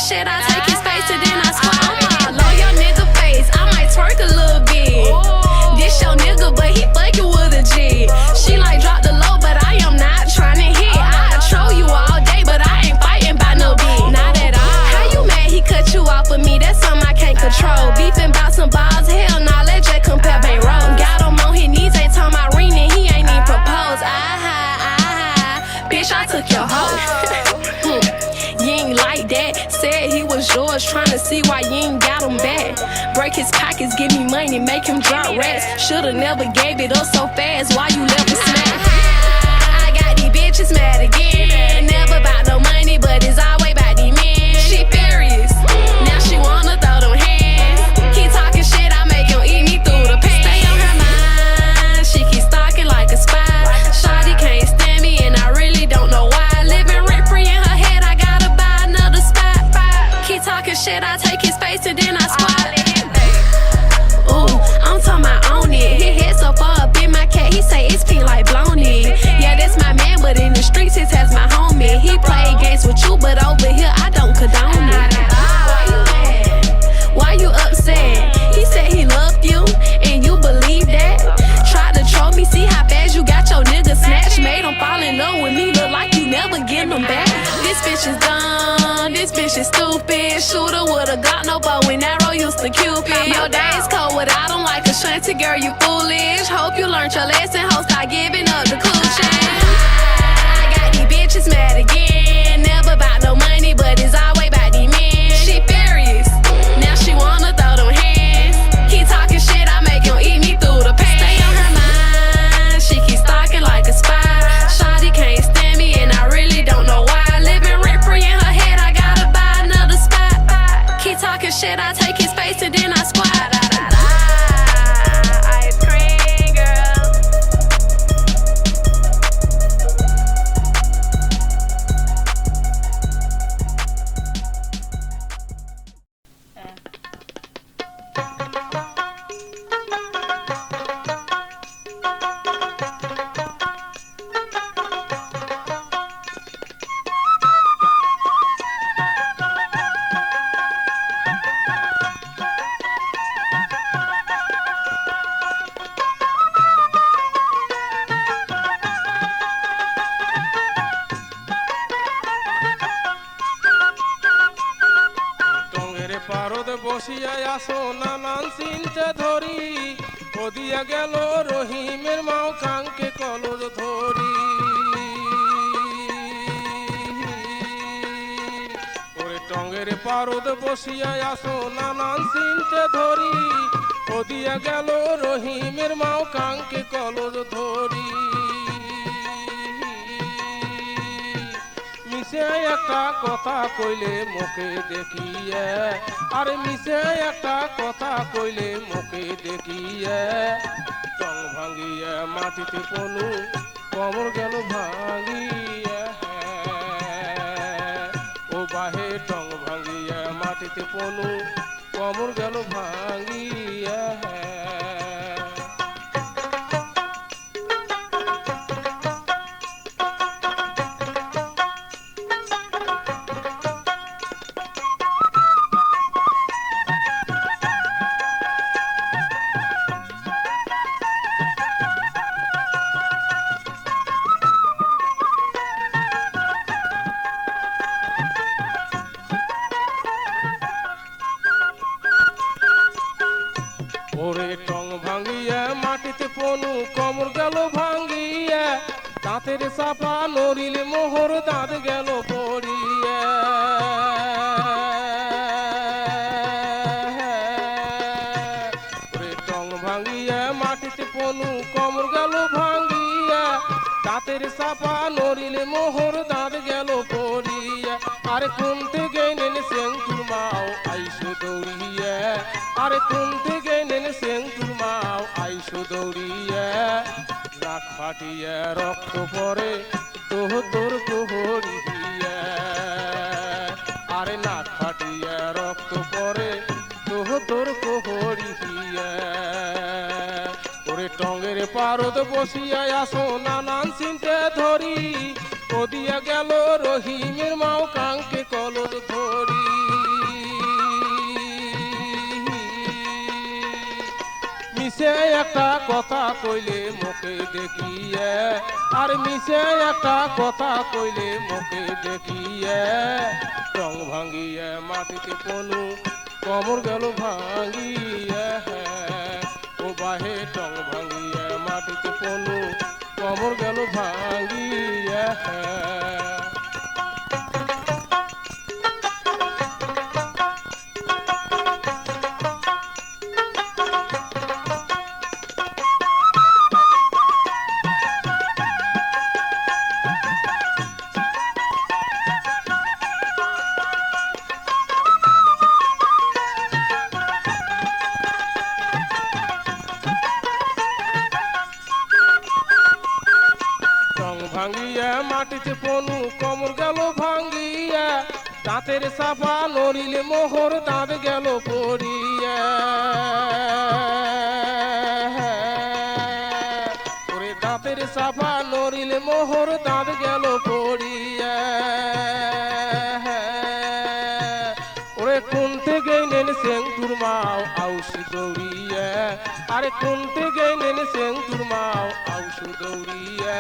shit, I take his face and then I squat. I'm all on your nigga face, I might twerk a little bit. This your nigga, but he fucking with a jig. She like drop the low, but I am not trying to hit. I troll you all day, but I ain't fighting by no dick. Not at all. How you mad he cut you off of me? That's something I can't control. Beefing about some balls, hell nah, let J compare bankroll. Got him on his knees, ain't talking about ring and he ain't even propose. Bitch, I took your hoe. You ain't like that. Said he was yours, trying to see why you ain't got him back. Break his pockets, give me money, make him drop rats. Shoulda never gave it up so fast, why you left a smack? I got these bitches mad again. Never about no money, but it's always about these men. She furious, now she wanna throw them hands. Keep talking shit, I make him eat me through the pain. Stay on her mind, she keep stalking like a spy. Shawty can't stand me and I really don't know why. Living rent free in her head, I gotta buy another spot. Keep talking shit, I take his face and then I squat. Ooh, I'm talking about own it. His head so far up in my cat, he say it's pink like blown it. Yeah, that's my man, but in the streets his has my homie. He play games with you, but over here I don't condone it. Why you mad? Why you upset? He said he loved you, and you believe that? Tried to troll me, see how fast you got your nigga snatched. Made him fall in love with me, look like you never getting him back. This bitch is dumb, this bitch is stupid. Shooter with a Glock, no bow and arrow, used to Cupid. Your days cold without him like a shanty, girl, you foolish. Hope you learned your lesson, ho, start giving up the cool shit. I got these bitches mad again. Never about no money, but it's always about these men. She furious, now she wanna throw them hands. Keep talking shit, I make him eat me through the pain. Stay on her mind, she keep stalking like a spy. Shawty can't stand me and I really don't know why. Living rent free in her head, I gotta buy another spot. Keep talking shit, I take his face and then I squat. Ice cream girl. বসিয়ায় আসো নানান চিন্তা ধরি ওদিয়া গেল রহিমের মাও কাঙ্কে কলজ ধরি ওরে টঙ্গের পারদ বসিয়ায় আসো নানান চিন্তা ধরি ওদিয়া গেল রহিমের মাও কাঙ্কে কলজ ধরি মিশে একটা কথা কইলে মুখে দেখিয়ে আরে মিশে একটা কথা কইলে মুখে দেখিয়ে টং ভাঙিয়ে মাটিতে পনু কমর গেল ভাঙিয়ে ও বাহে টং ভাঙিয়ে মাটিতে পনু কমর গেল ভাঙিয়ে ওরে টং ভাঙিয়া মাটিতে পনু কমর গেল ভাঙিয়া দাঁতের চাপা নড়িলে মোহর দাঁত গেল পড়িয়া ওরে টং ভাঙিয়া মাটিতে পনু কমর গেল ভাঙিয়া দাঁতের চাপা নড়িলে মোহর দাঁত গেল পড়িয়া আরে কোন থেকে নেন সেঙ্কুর মাও আইসো দৌড়িয়া আরে কোন থেকে নেন সেঙ্কুর মাও আইসো দৌড়িয়া নাক ফাটিয়া রক্ত পরে তোহ তোর কোহরিয়া আরে নাক ফাটিয়া রক্ত পরে তোহ তোর কোহরিয়া ওরে টঙ্গের পারদ বসিয়া আসো নানান চিন্তা ধরি ওদিয়া গেল রহিমের মাও কাঙ্কে কলজ ধরি মিশে একটা কথা কইলে মুখে দেখিয়ে, আর মিশে একটা কথা কইলে মুখে দেখিয়ে, টং ভাঙিয়ে মাটিতে পনু কমর গেল ভাঙিয়ে, ও বাহে টং ভাঙিয়ে মাটিতে পনু কমর গেল ভাঙিয়ে। ভাঙিয়া মাটিতে পনু কমর গেল ভাঙ্গিয়া, দাঁতের সাফা নড়িলে মোহর দাঁত গেল পড়িয়া, ওরে দাঁতের সাফা নড়িলে মোহর দাঁত গেল পড়িয়া, ওরে কোনতে গেলেন সেঙ্গুর মাও আউসি দৌড়িয়া, আরে কোনতে গেলেন সেঙ্গুর মাও আউসি দৌড়িয়া,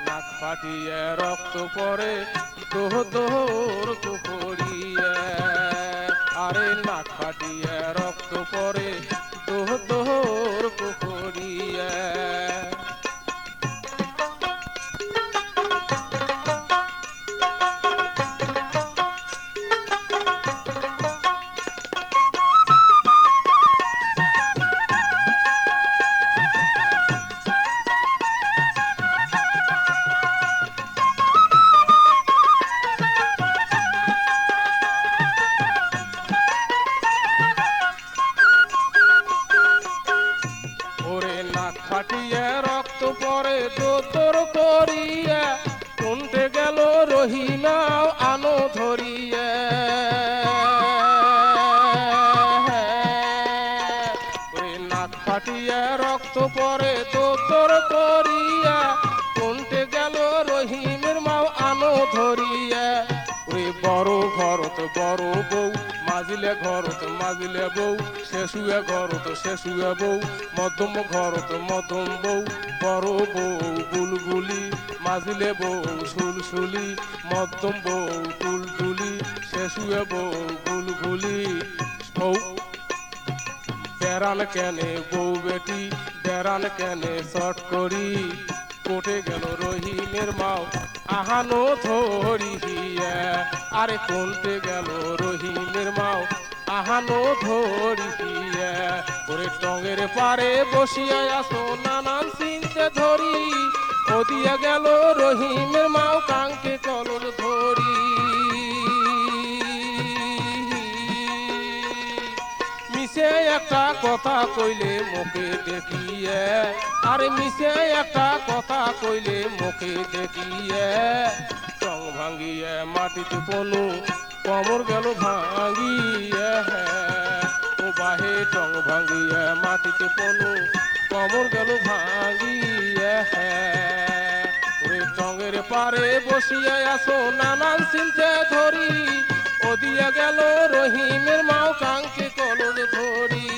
নাক ফাটিয়ে রক্ত পরে দোহ দোহর কুকুরিয়া, আরে নাক ফাটিয়ে রক্ত পরে দোহ দোহর কুকুরিয়া। ফাটিয়ে রক্ত পরে দোতর করিয়া, কোনতে গেল রহিমাও আনো ধরিয়া, নাক ফাটিয়ে রক্ত পরে দোতর করিয়া, কোনতে গেল রহিমের মাও আনো ধরিয়া, ওরে বড় ঘরত বড় বউ মাজিলে ঘরত মাজিলে বউ, শেষুয়ে ঘরত শেষুয়ে বউ, মধ্যম ঘরত মধ্যম বউ, বড় বউ বুলবুলি মাজিলে বউ সুলসুলি, মধ্যম বউ টুলটুলি, শেষুয়ে বউ বুলবুলি। বউ বেড়ান কেনে বউ বেটি বেড়ান কেনে শট করি, কোটে গেল রহিমের মাও আহানো ধরিয়া, আরে কোনতে গেল রহিমের মাও আহানো ধরিয়া, ওরে টঙের পারে বসিয়া আসো নানান চিনতে ধরি, ও দিয়া গেল রহিমের মাও কাঙ্কে কলর ধরি, মিশে একটা কথা কইলে মুখে দেখিয়ে, আরে মিশে একটা কথা কইলে মুখে দেখিয়ে, টং ভাঙিয়ে মাটিতে পনু কমর গেল ভাঙিয়ে, ও বাহে টং ভাঙিয়ে মাটিতে পনু কমর গেল ভাঙিয়ে, ওরে টঙের পারে বসিয়া আসো নানান চিনতে ধরি, ও দিয়া গেল রহিমের মাও কাঙ্কে কলর ধরি,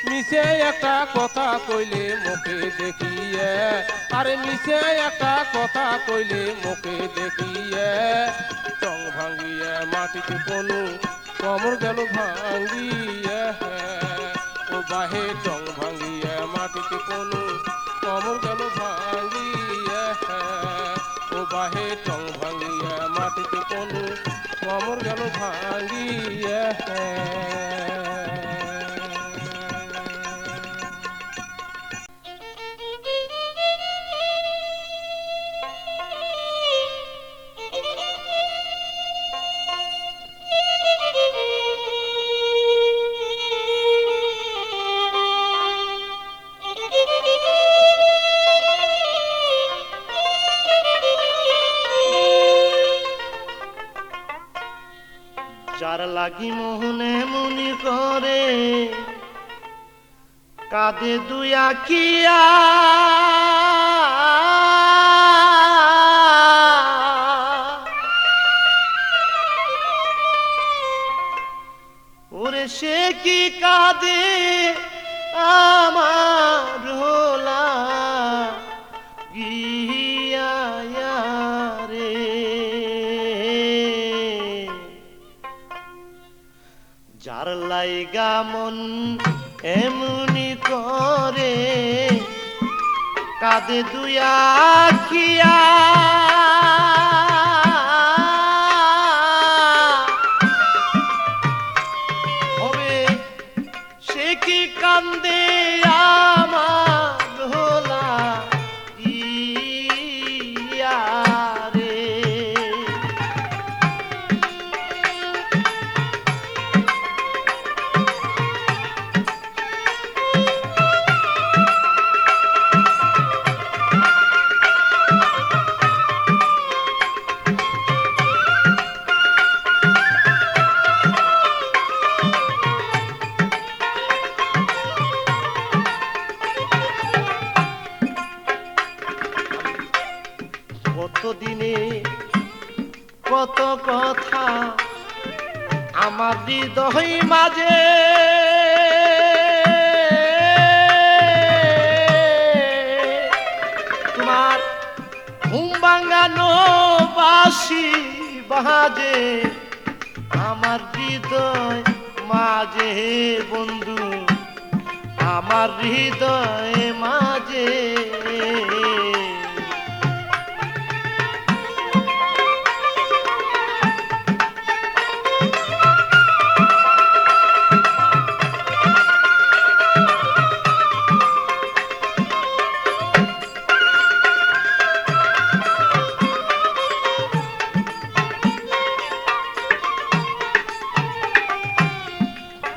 মিশে একটা কথা কইলে মুখে দেখিয়ে, আরে মিশে একটা কথা কইলে মুখে দেখিয়ে, টং ভাঙিয়ে মাটিতে পনু কমর গেল ভাঙিয়ে, ও বাহে টং ভাঙিয়ে মাটিতে পনু কমর গেল ভাঙিয়ে, ও বাহে টং ভাঙিয়ে মাটিতে পনু কমর গেল ভাঙিয়ে। যার লাগি মোহনে মুনি করে কাঁদে দুই আখিয়া, ওরে সে কি কাঁদে আমার হোলা গিয়া রে, যার লাইগা মন এমনি করে কাঁদে দুয়া খিয়া, হবে সে কি কান্দে আমার হোলা গিয়া রে। কতদিনে কত কথা আমার হৃদয় মাঝে, তোমার ঘুম ভাঙানো বাঁশি বাজে আমার হৃদয় মাঝে বন্ধু, আমার হৃদয় মাঝে।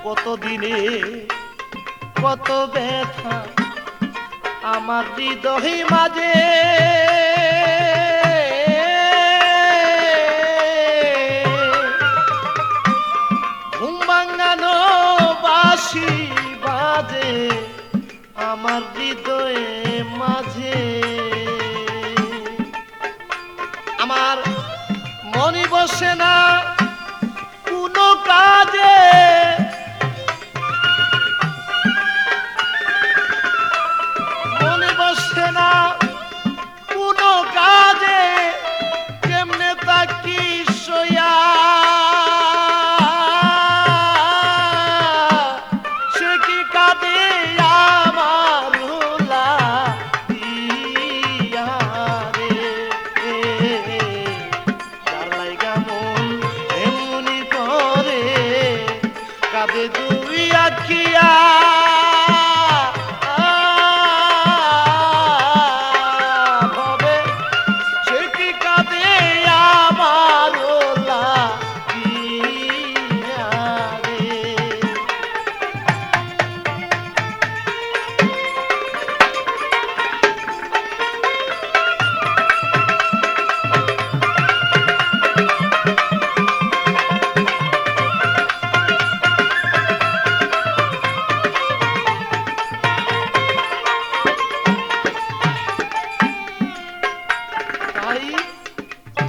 কতদিনে কত ব্যথা আমার হৃদয় মাঝে, ঘুম ভাঙানো বাঁশি বাজে আমার হৃদয়ে মাঝে। আমার মনে বসে না কোনো কাজে, মনে বসে না কোনো কাজে, কেমনে তাকি সইয়া সে কি কাঁদে আমার হোলা দিয়া রে, যার লাইগা মন এমনি করে কাঁদে দুই আখিয়া।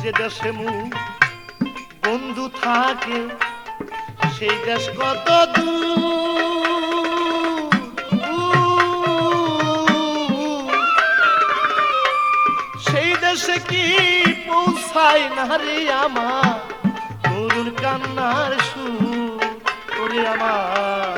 যে দেশে মুখ বন্ধু থাকে সেই দেশ কত দূর, সেই দেশে কি পৌঁছায় না রে আমার করুণ কান্নার সুর করে আমার।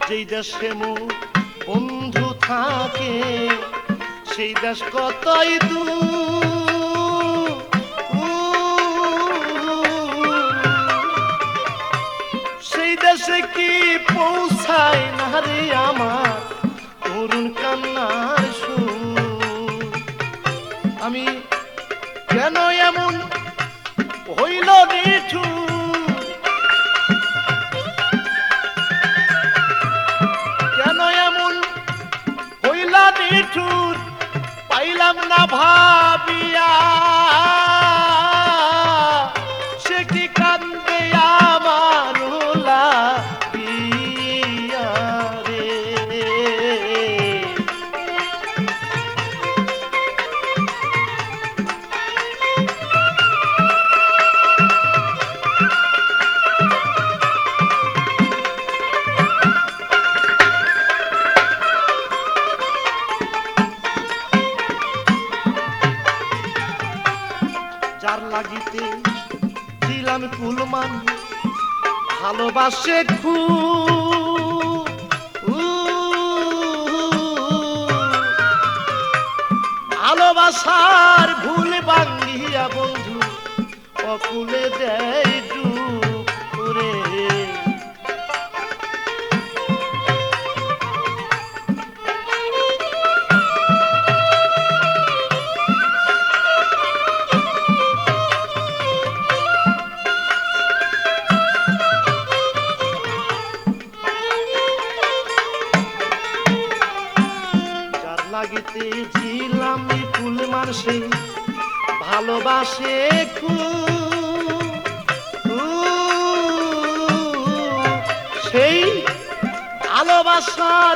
যেই দেশে মুখ বন্ধু থাকে সেই দেশ কতই দূর, সেই দেশে কি পৌঁছায় না রে আমার করুণ কান্নার সুর। আমি কেন এমন হইল নিঠুর, নিঠুর পাইলাম না ভাবিয়া। লাগিতে ছিলাম কুলমান ভালোবাসে ভালোবাসার ভুল ভাঙ্গিয়া বন্ধু অকুলে দেয় ডুব করে লাগিতে ছিলাম ফুল মানুষে ভালোবাসে সেই ভালোবাসার